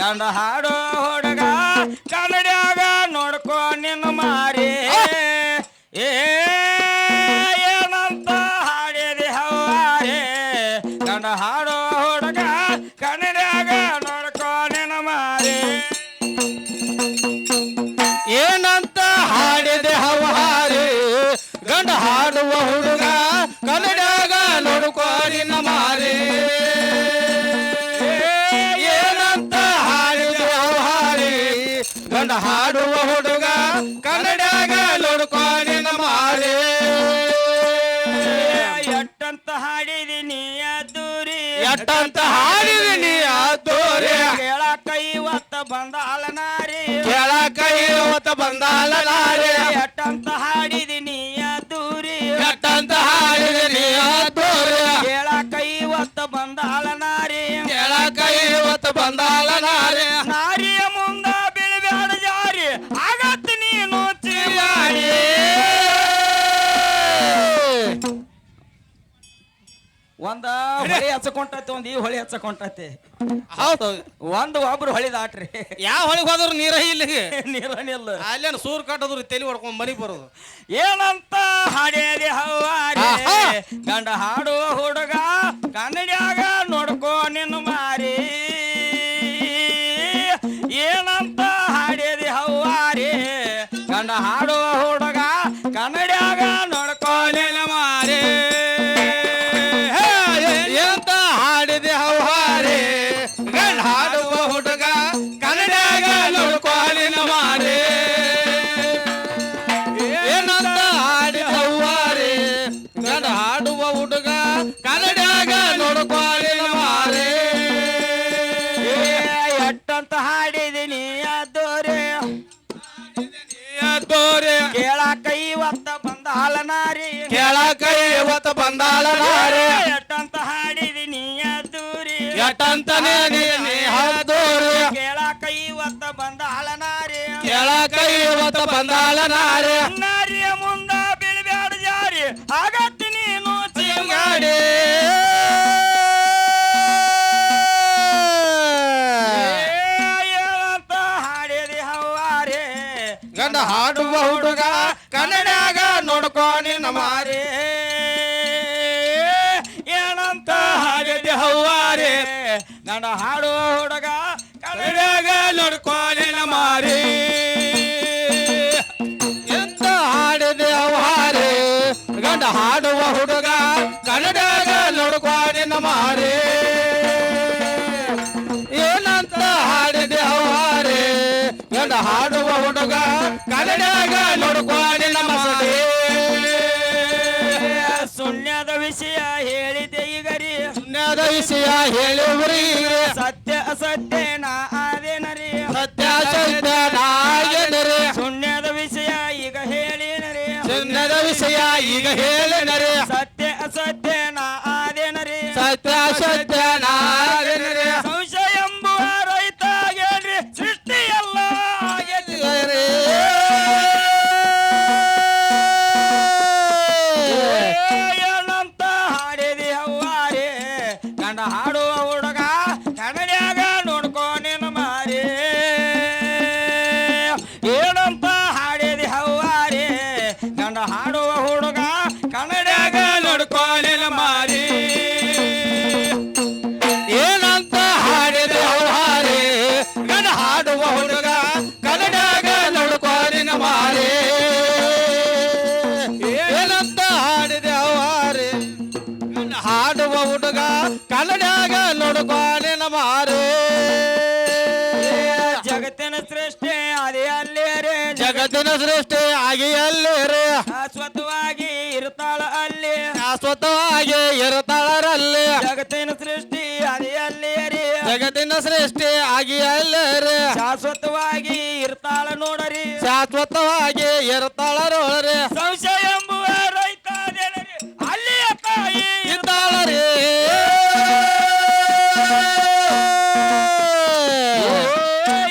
ಗಂಡ ಹಾಡೋ ಹುಡುಗ ಕನ್ನಡ್ಯಾಗ ನೋಡ್ಕೋ ನಿನ್ನ ಮಾರಿ ಏನಂತ ಹಾಡಿದೆ ಹವಾರೆ ಗಂಡ ಹಾಡೋ ಹುಡುಗ ಕನ್ನಡ್ಯಾಗ ನೋಡ್ಕೋ ನಿನ್ನ ಮಾರಿ ಏನಂತ ಹಾಡಿದೆ ಹವಾರಿ ಗಂಡ ಹಾಡುವ ಹುಡುಗ ಕನ್ನಡಾಗ ನೋಡ್ಕೋ ನಿನ್ನ ಮಾರಿ ಏನಂತ ಹಾಡಿದೆ ಹವಾರಿ ಗಂಡ ಹಾಡುವ ಹುಡುಗ ಕನ್ನಡಾಗ ನೋಡ್ಕೋ ನಿನ್ನ ಮಾರಿ ಎಟ್ಟಂತ ಹಾಡಿದೀನಿ ಅದ್ದೂರಿ ಎಟ್ಟಂತ ಹಾಡಿದೀನಿ ಅದ್ದೂರಿ ಕೇಳಕ ಇವತ್ತ ಬಂದಾಳ ನಾರಿ ಕೇಳಕ ಇವತ್ತ ಬಂದಾಳ ನಾರಿ ಎಟ್ಟಂತ ಹಾಡಿದೀನಿ ಅದ್ದೂರಿ ಎಟ್ಟಂತ ಹಾಡಿದೀನಿ ಅದ್ದೂರಿ ಕೇಳಕ ಇವತ್ತ ಬಂದಾಳ ನಾರಿ ಕೇಳಕ ಇವತ್ತ ಬಂದಾಳ ನಾರಿ ನಾರಿಯ ಮುಂದ ಬೀಳಬ್ಯಾಡ ಜಾರಿ ಆಗತ್ತ ನೀನು ಚಿಮಾಡಿ ಒಂದ ಹೊಳಿ ಹಚ್ಚಕೊಂಡೈತಿ ಒಂದ್ ಈ ಹೊಳಿ ಹಚ್ಚಕೊಂಡೈತಿ ಹೌದು ಒಬ್ರು ಹೊಳಿ ದಾಟ್ರಿ ಯಾವ ಹೊಳಿಗೆ ಹೋದ್ರು ನೀರ ಇಲ್ಲಿಗೆ ನೀರನಿಲ್ಲ ಅಲ್ಲೇನು ಸೂರ್ ಕಟ್ಟದ್ರು ತಲೆ ಹೊಡ್ಕೊಂಡ್ ಮನಿಗ್ ಬರೋದು ಏನಂತ ಹಾಡೇರಿ ಹವಾರಿ ಗಂಡ ಹಾಡುವ ಹುಡುಗ ಕನ್ನಡ್ಯಾಗ ನೋಡ್ಕೋ ನಿನ್ನ ಮಾರಿ ಏನಂತ ಹಾಡೇರಿ ಹವಾರಿ ಗಂಡ ಹಾಡುವ ಹುಡುಗ ಕನ್ನಡ್ಯಾಗ ನೋಡ್ಕೋ ನಿನ್ನ ಮಾರಿ ಎಂತ ಹಾಡಿದೆ ಹವಾರಿ ಗಂಡ ಹಾಡುವ ಹುಡುಗ ಕನ್ನಡಾಗ ನೋಡ್ಕೋಲಿನ ಮಾರಿ ಏನಂತ ಹಾಡಿದ ಹವಾರಿ ಗಂಡ ಹಾಡುವ ಹುಡುಗ ಕನ್ನಡಾಗ ನೋಡ್ಕೋಲಿನ ಮಾರಿ ಎಟ್ಟಂತ ಹಾಡಿದೀನಿ ಅದ್ದೋರೆ ಅದ್ದೋರೆ ಕೇಳಕ ಇವತ್ತ ಬಂದಾಳ ನಾರಿ ಕೇಳಕ ಇವತ್ತ ಬಂದಾಳ ನಾರಿ ಎಟ್ಟಂತ ಹಾಡಿದೀನಿ ಅದ್ದೂರಿ ಎಟ್ಟಂತನೇ ನೀ ಹದ್ದೋರೆ ಕೇಳಕ ಇವತ್ತ ಬಂದಾಳ ನಾರಿ ಕೇಳಕ ಇವತ್ತ ಬಂದಾಳ ನಾರಿ ನಾರಿಯ ಮುಂದ ಬೀಳಬ್ಯಾಡ ಜಾರಿ ಆಗತ್ತ ನೀನು ಚಿಂಗಾಡಿ ಏನಂತ ಹಾಡಿದಿ ಹವಾರಿ ಗಂಡ ಹಾಡುವ ಹುಡುಗ ಕನ್ನಡಾಗ ನೋಡ್ಕೋ ನಿನ್ನ ಮಾರಿ ಏನಂತ ಹಾಡಿದಿ ಹವಾರಿ ಗಂಡ ಹಾಡುವ ಹುಡುಗ ಕನ್ನಡಾಗ ನೋಡ್ಕೋ ನಿನ್ನ ಮಾರಿ ಎಂತ ಹಾಡಿದೆ ಹವಾರಿ ಗಂಡ ಹಾಡುವ ಹುಡುಗ ಕನ್ನಡಾಗ ನೋಡ್ಕೋ ನಿನ್ನ ಮಾರಿ ಏನಂತ ಹಾಡಿದೆ ಹವಾರಿ ಗಂಡ ಹಾಡುವ ಹುಡುಗ ಕನ್ನಡಾಗ ನೋಡ್ಕೋ ನಿನ್ನ ಮಾರಿ ಸುಣ್ಯದ ವಿಷಯ ಹೇಳಿದೆ ಈಗರಿ ಸುಣ್ಯದ ವಿಷಯ ಹೇಳುವರಿ ಸತ್ಯ ಅಸತ್ಯ ನಾ ಆದೇನರಿ ಸತ್ಯ ಸತ್ಯ ನಾಯನರೇ ಸುಣ್ಯದ ವಿಷಯ ಈಗ ಹೇಳಿನರಿ ಸುಣ್ಯದ ವಿಷಯ ಈಗ ಹೇಳಿನರೇ ಸತ್ಯ ಅಸತ್ಯ ನಾ ಆದೇನರಿ ಸತ್ಯ ಸತ್ಯ ನಾಯನರೇ ಸಂಶಯ ಎಂಬುವ ರೈತ ಆಗೇನ್ರಿ ಸೃಷ್ಟಿ ಎಲ್ಲ ಆಗೇತಿ ಏನಂತ ಹಾಡಿದಿ ಹವಾರಿ ಗಂಡ ಹಾಡುವ ಹುಡುಗ ಕನ್ನಡ್ಯಾಗ ನೋಡ್ಕೋ ನಿನ್ನ ಮಾರಿ ಏನಂತ ಹಾಡಿದಿ ಹವಾರಿ ಗಂಡ ಹಾಡುವ ಹುಡುಗ ಕನ್ನಡ್ಯಾಗ ನೋಡ್ಕೋ ನಿನ್ನ ಮಾರಿ ಏನಂತ ಹಾಡಿದೆ ಹವಾರಿ ಗಂಡ ಹಾಡುವ ಹುಡುಗ ಕನ್ನಡಾಗ ನೋಡ್ಕೋ ನಿನ್ನ ಮಾರಿ ಏನಂತ ಹಾಡಿದೆ ಹವಾರಿ ಗಂಡ ಹಾಡುವ ಹುಡುಗ ಕನ್ನಡಾಗ ನೋಡ್ಕೋ ನಿನ್ನ ಮಾರಿ ಜಗತ್ತಿನ ಸೃಷ್ಟಿ ಅದೇ ಅಲ್ಲೇರೆ ಜಗತ್ತಿನ ಸೃಷ್ಟಿ ಆಗಿ ಅಲ್ಲಿರೇ ಶಾಶ್ವತವಾಗಿ ಇರ್ತಾಳ ಅಲ್ಲಿ ಶಾಶ್ವತವಾಗಿ ಇರುತ್ತಾಳರಲ್ಲಿ ಜಗತ್ತಿನ ಸೃಷ್ಟಿ ಅದೇ ಅಲ್ಲೇರಿ ಜಗತ್ತಿನ ಸೃಷ್ಟಿ ಆಗಿ ಅಲ್ಲಿರೇ ಶಾಶ್ವತವಾಗಿ ಇರ್ತಾಳ ನೋಡರಿ ಶಾಶ್ವತವಾಗಿ ಇರುತ್ತಾಳರೋಳ್ರಿ ಸಂಶಯ ಎಂಬುವ ರೈತ ಅದೇನರಿ ಅಲ್ಲಿಯ ತಾಯಿ ಇದ್ದಾಳರಿ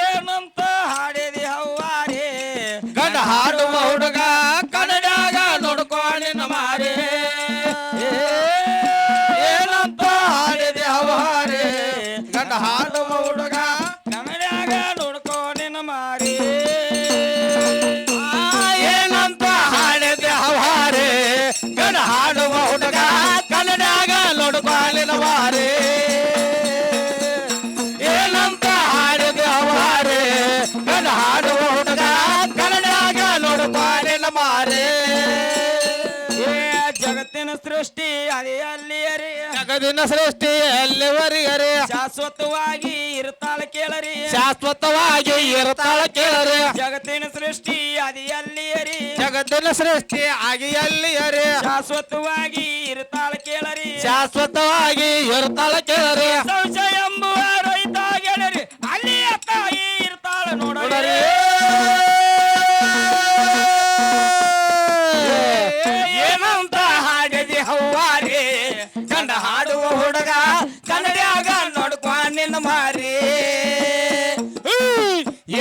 ಏನಂತ ಹಾಡಿದಿ ಹವಾರಿ ಗಂಡ ಹಾಡುವ ಹುಡುಗ ಕನ್ನಡಾಗ ನೋಡ್ಕೋ ನಿನ್ನ ಮಾರಿ ಏನಂತ ಹಾಡಿದೆ ಹವಾರಿ ಗಂಡ ಹಾಡುವ ಹುಡುಗ ಕನ್ನಡ ಸೃಷ್ಟಿ ಅಲ್ಲಿಯರಿ ಜಗದಿನ ಸೃಷ್ಟಿ ಎಲ್ಲಿವರೆಗರೆ ಶಾಶ್ವತವಾಗಿ ಇರ್ತಾಳ ಕೇಳರಿ ಶಾಶ್ವತವಾಗಿ ಇರ್ತಾಳ ಕೇಳರೆ ಜಗತ್ತಿನ ಸೃಷ್ಟಿ ಅಲ್ಲಿಯರಿ ಜಗತ್ತಿನ ಸೃಷ್ಟಿ ಆಗಿ ಎಲ್ಲಿಯರೆ ಶಾಶ್ವತವಾಗಿ ಇರ್ತಾಳ ಕೇಳರಿ ಶಾಶ್ವತವಾಗಿ ಇರ್ತಾಳ ಕೇಳರೆ ಸಂಶಯ ಎಂಬುವ ರೈತ ಗೆಳರಿ ಅಲ್ಲಿಯ ತಾಯಿ ಇರ್ತಾಳ ನೋಡರಿ ಏನಂತ ಹಾಡಿದಿ ಹವ್ವಾರಿ ಗಂಡ ಹಾಡುವ ಹುಡುಗ ಕನ್ನಡಿಯಾಗ ನೋಡ್ಕೊ ನಿನ್ನ ಮಾರಿ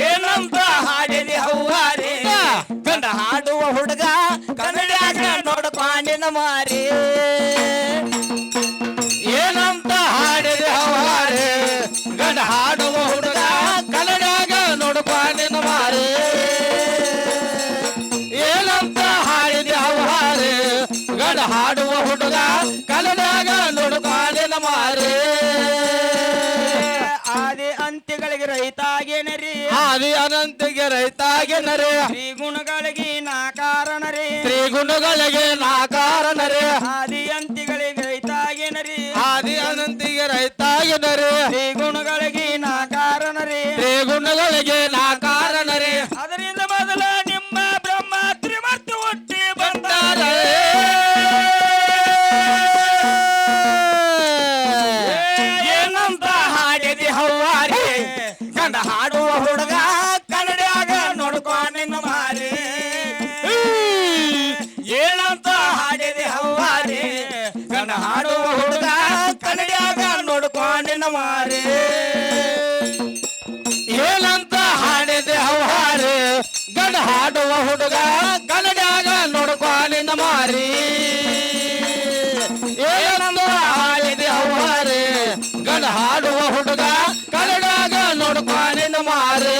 ಏನಂತ ಹಾಡಿದಿ ಹವ್ವಾರಿ ಗಂಡ ಹಾಡುವ ಹುಡುಗ ಕನ್ನಡಿಯಾಗ ನೋಡ್ಕೊ ನಿನ್ನ ಮಾರಿ ಏನಂತ ಹಾಡಿದೆ ಹವಾರೆ ಗಂಡ ಹಾಡುವ ಹುಡುಗ ಕನ್ನಡಾಗ ನೋಡ್ಕೊಂಡಿನ ಮಾರಿ ಏನಂತ ಹಾಡಿದೆ ಹವಾರೆ ಗಂಡ ಹಾಡುವ ಹುಡುಗ ಕನ್ನಡಾಗ ನೋಡ್ಕೊಂಡಿನ ಮಾರಿ ಆದಿ ಅಂತ್ಯಗಳಿಗೆ ರೈತಾಗೇನರಿ ಆದಿ ಅನಂತಿಗೆ ರೈತಾಗೆನರೆ ತ್ರಿಗುಣಗಳಿಗೆ ನಾಕಾರಣರಿ ತ್ರಿಗುಣಗಳಿಗೆ ನಾಕಾರಣರೆ ಆದಿ ಅಂತ್ಯಗಳಿಗೆ ರೈತಾಗೇನರಿ ಆದಿ ಅನಂತಿಗೆ ರೈತಾಗೆನರೆ ತ್ರಿಗುಣಗಳಿಗೆ ನಾಕಾರಣರಿ ತ್ರಿಗುಣಗಳಿಗೆ ನಾಕಾರಣರೆ ಅದರಿಂದ ಮೊದಲ ನಿಮ್ಮ ಬ್ರಹ್ಮ ತ್ರಿಮೂರ್ತಿ ಹುಟ್ಟಿ ಬಂದಾರೆ ಏನಂತ ಹಾಡಿದಿ ಹವ್ವಾರಿ ಗಂಡ ಹಾಡುವ ಹುಡುಗ ಕನ್ನಡಿಯಾಗ ನೋಡ್ಕೊ ನಿನ್ನ ಮಾರಿ ಏನಂತ ಹಾಡಿದಿ ಹವ್ವಾರಿ ಗಂಡ ಹಾಡುವ ಹುಡುಗ ಕನ್ನಡಿಯಾಗ ನೋಡ್ಕೊ ನಿನ್ನ ಮಾರಿ ಏನಂತ ಹಾಡಿದೆ ಹವಾರೆ ಗಂಡ ಹಾಡುವ ಹುಡುಗ ಕನ್ನಡಾಗ ನೋಡ್ಕೊಂಡಿನ ಮಾರಿ ಏನಂತ ಹಾಡಿದೆ ಹವಾರೆ ಗಂಡ ಹಾಡುವ ಹುಡುಗ ಕನ್ನಡಾಗ ನೋಡ್ಕೊಂಡಿನ ಮಾರಿ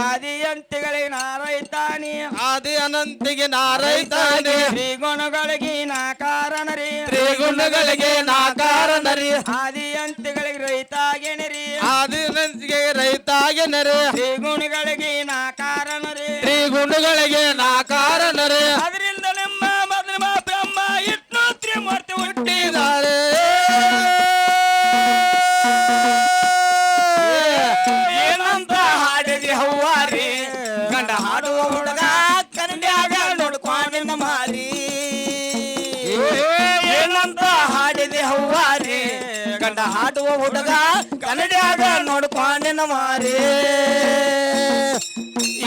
ಆದಿ ಅಂತ್ಯಗಳಿಗೆ ನಾರೈತಾನಿ ಆದಿ ಅನಂತಿಗೆ ನಾರೈತಾನೆ ತ್ರಿಗುಣಗಳಿಗೆ ನಾಕಾರಣರಿ ತ್ರಿಗುಣಗಳಿಗೆ ನಾಕಾರಣರಿ ಆದಿ ಅಂತ್ಯಗಳಿಗೆ ರೈತಾಗೇನರಿ ಆದಿ ಅನಂತಿಗೆ ರೈತಾಗೆನರೆ ತ್ರಿಗುಣಗಳಿಗೆ ನಾಕಾರಣರಿ ತ್ರಿಗುಣಗಳಿಗೆ ನಾಕಾರಣರೆ ಅದರಿಂದ ನಿಮ್ಮ ಮೊದಲ ಬ್ರಹ್ಮ ಇಟ್ಟು ತ್ರಿಮೂರ್ತಿ ಹುಟ್ಟಿದ ಏನಂತ ಹಾಡಿದಿ ಹವ್ವಾರಿ ಗಂಡ ಹಾಡುವ ಹುಡುಗ ಕನ್ನಡಿಯಾಗ ನೋಡ್ಕೊ ನಿನ್ನ ಮಾರಿ ಏನಂತ ಹಾಡಿದಿ ಹವ್ವಾರಿ ಗಂಡ ಹಾಡುವ ಹುಡುಗ ಕನ್ನಡಿಯಾಗ ನೋಡ್ಕೊ ನಿನ್ನ ಮಾರಿ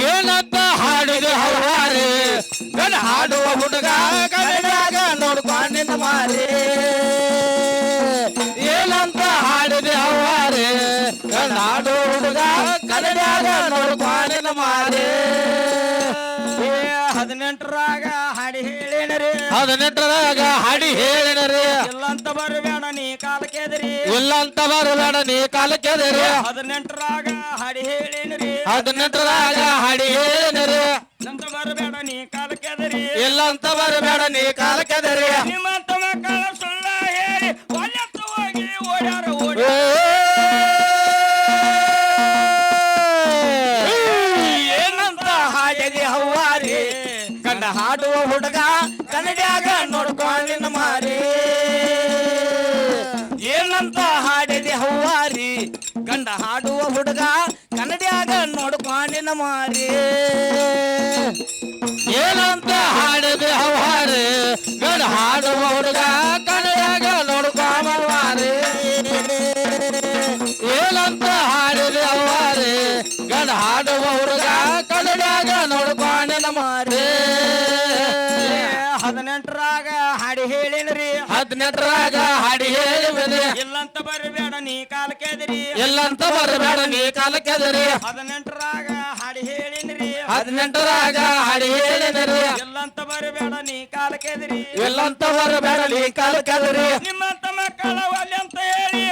ಏನಂತ ಹಾಡಿದೆ ಹವಾರೆ ಗಂಡ ಹಾಡುವ ಹುಡುಗ ಕನ್ನಡಾಗ ನೋಡ್ಕೊಂಡಿನ ಮಾರಿ ಏನಂತ ಹಾಡಿದೆ ಹವಾರೆ ಗಂಡ ಹಾಡುವ ಹುಡುಗ ಕನ್ನಡಾಗ ನೋಡ್ಕೊಂಡಿನ ಮಾರಿ 18ರಾಗ ಹಾಡಿ ಹೇಳೇನರಿ 18ರಾಗ ಹಾಡಿ ಹೇಳಿನರಿ ಇಲ್ಲಂತ ಬರಬೇಡ ನೀ ಕಾಲಕ್ಕೆದರಿ ಇಲ್ಲಂತ ಬರಬೇಡ ನೀ ಕಾಲಕ್ಕೆದರಿ 18ರಾಗ ಹಾಡಿ ಹೇಳೇನರಿ 18ರಾಗ ಹಾಡಿ ಹೇಳಿನರಿ ಇಲ್ಲಂತ ಬರಬೇಡ ನೀ ಕಾಲಕ್ಕೆದರಿ ಇಲ್ಲಂತ ಬರಬೇಡ ನೀ ಕಾಲಕ್ಕೆದರಿ ನಿಮ್ಮಂತ ಮಕ್ಕಳ ಸುಳ್ಳ ಹೇಳಿ ಒಳ್ಳೆತ್ತ ಹೋಗಿ ಓಡ್ಯಾರ ಓಡಿ ಏನಂತ ಹಾಡಿದಿ ಹವ್ವಾರಿ ಗಂಡ ಹಾಡುವ ಹುಡುಗ ಕನ್ನಡಿಯಾಗ ನೋಡ್ಕೊಂಡಿನ ಮಾರಿ ಏನಂತ ಹಾಡಿದಿ ಹವ್ವಾರಿ ಗಂಡ ಹಾಡುವ ಹುಡುಗ ಕನ್ನಡಿಯಾಗ ನೋಡ್ಕೊಂಡಿನ ಮಾರಿ ಏನಂತ ಹಾಡಿದೆ ಹವಾರೆ ಗಂಡ ಹಾಡುವ ಹುಡುಗ ಕನ್ನಡಾಗ ನೋಡ್ಕೊಂಡ ಮಾರಿ ಏನಂತ ಹಾಡಿದೆ ಹವಾರೆ ಗಂಡ ಹಾಡುವ ಹುಡುಗ ಕನ್ನಡಾಗ ನೋಡ್ಕೊಂಡಿನ ಮಾರಿ 18ರಾಗ ಹಾಡಿ ಹೇಳಿನ್ರಿ 18ರಾಗ ಹಾಡಿ ಹೇಳಿವೆ ಇಲ್ಲಂತ ಬರಬೇಡ ನೀ ಕಾಲಕ್ಕೆದರಿ ಎಲ್ಲಂತ ಬರಬೇಡ ನೀ ಕಾಲಕ್ಕೆದರಿ 18ರಾಗ ಹಾಡಿ ಹೇಳಿನ್ರಿ 18ರಾಗ ಹಾಡಿ ಹೇಳಿನರಿ ಇಲ್ಲಂತ ಬರಬೇಡ ನೀ ಕಾಲಕ್ಕೆದರಿ ಎಲ್ಲಂತ ಬರಬೇಡ ನೀ ಕಾಲಕ್ಕೆದರಿ ನಿಮ್ಮಂತ ಮಕ್ಕಳ ಒಲ್ಲೆ ಅಂತ ಹೇಳಿ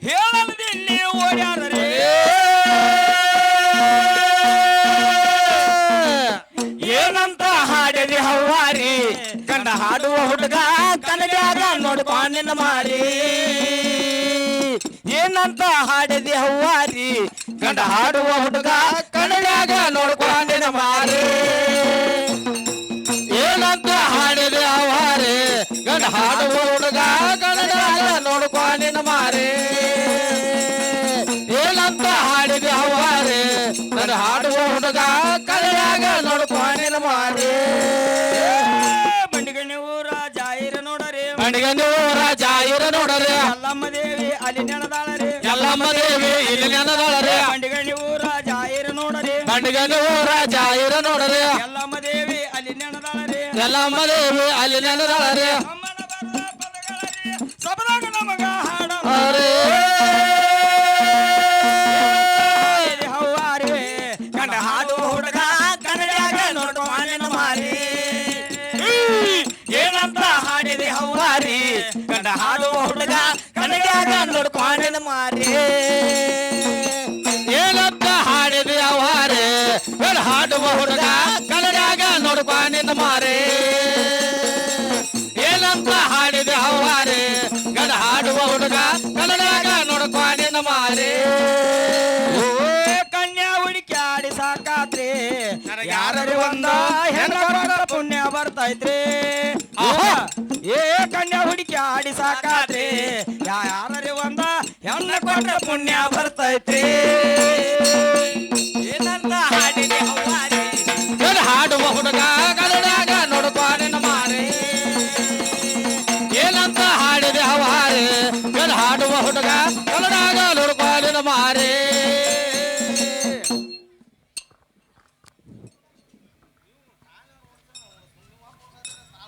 ಹೇಳಲ್ದಿಲ್ಲಿ ಓಡ್ಯಾರರಿ ಏನಂತ ಹಾಡಿದಿ ಹವ್ವಾರಿ ಗಂಡ ಹಾಡುವ ಹುಡುಗ ಕನ್ನಡಿಯಾಗ ನೋಡ್ಕೊಂಡಿನ ಮಾರಿ ಏನಂತ ಹಾಡಿದಿ ಹವ್ವಾರಿ ಗಂಡ ಹಾಡುವ ಹುಡುಗ ಕನ್ನಡಿಯಾಗ ನೋಡ್ಕೊಂಡಿನ ಮಾರಿ ಏನಂತ ಹಾಡಿದೆ ಗಂಡ ಹಾಡುವ ಹುಡುಗ ಕನ್ನಡಾಗ ನೋಡ್ಕೊ ನಿನ್ನ ಮಾರಿ ಏನಂತ ಹಾಡಿದೆ ಹವಾರೆ ಗಂಡ ಹಾಡುವ ಹುಡುಗ ಕನ್ನಡಾಗ ನೋಡ್ಕೊ ನಿನ್ನ ಮಾರಿ ಬಂಡಿಗಣ್ಣಿ ಊರ ಜಾಯಿರ ನೋಡರಿ ಬಂಡಿಗಣ್ಣಿ ಊರ ಜಾಯಿರ ನೋಡರಿ ಎಲ್ಲಮ್ಮ ದೇವಿ ಅಲ್ಲಿ ನೆನದಾಳರಿ ಎಲ್ಲಮ್ಮ ದೇವಿ ಇಲ್ಲಿ ನೆನದಾಳರಿ ಬಂಡಿಗಣ್ಣಿ ಊರ ಜಾಯಿರ ನೋಡರಿ ಬಂಡಿಗಣ್ಣಿ ಊರ ಜಾಯಿರ ನೋಡರಿ ಎಲ್ಲಮ್ಮ ದೇವಿ ಅಲ್ಲಿ ನೆನದಾಳರಿ ಎಲ್ಲಮ್ಮ ದೇವಿ ಅಲ್ಲಿ ನೆನದಾಳರಿ ಅಮ್ಮನ ಬರದ ಪದಗಳರಿ ಸಬದಾಗ ನಮಗ ಹಾಡ ಅರೇ ಹವ್ವಾರಿ ಗಂಡ ಹಾಡು ಹುಡುಗ ಕನ್ನಡಿಯಾಗ ನೋಡ್ಕೊಂಡ ಮಾರಿ ಏನಂತ ಹಾಡಿದೆ ಹವ್ವಾರಿ ಗಂಡ ಹಾಡು ಹುಡುಗ ಕನ್ನಡಿಯಾಗ ನೋಡ್ಕೊಂಡ ಮಾರಿ ಏನಂತ ಹಾಡಿದೆ ಅವಾರೆ ಗಂಡ ಹಾಡುವ ಹುಡುಗ ಕನ್ನಡಾಗ ನೋಡ್ಕೊ ನಿನ್ನ ಮಾರಿ ಏನಂತ ಹಾಡಿದೆ ಹವಾರೆ ಗಂಡ ಹಾಡುವ ಹುಡುಗ ಕನ್ನಡಾಗ ನೋಡ್ಕೊ ನಿನ್ನ ಮಾರಿ ಕನ್ಯಾ ಹುಡುಕ್ಯಾಡಿ ಸಾಕಾತ್ರಿ ಯಾರು ಒಂದ ಹೆಣ್ಣ ಪುಣ್ಯ ಬರ್ತೈತ್ರಿ ಏ ಕನ್ಯಾ ಹುಡುಕ್ಯಾಡಿ ಸಾಕಾತ್ರಿ ಯಾರು ಒಂದ ಹೆಣ್ಣ ಕೊಟ್ಟ ಪುಣ್ಯ ಬರ್ತೈತ್ರಿ ಏನಂತ ಹಾಡಿದೆ ಹವ್ವಾರಿ ಗಂಡ ಹಾಡುವ ಹುಡುಗ ಕನ್ನಡಾಗ ನೋಡ್ಕೊ ನಿನ್ನ ಮಾರಿ ಏನಂತ ಹಾಡಿದೆ ಹವಾರೆ ಗಂಡ ಹಾಡುವ ಹುಡುಗ ಕನ್ನಡಾಗ ನೋಡ್ಕೊ ನಿನ್ನ ಮಾರಿ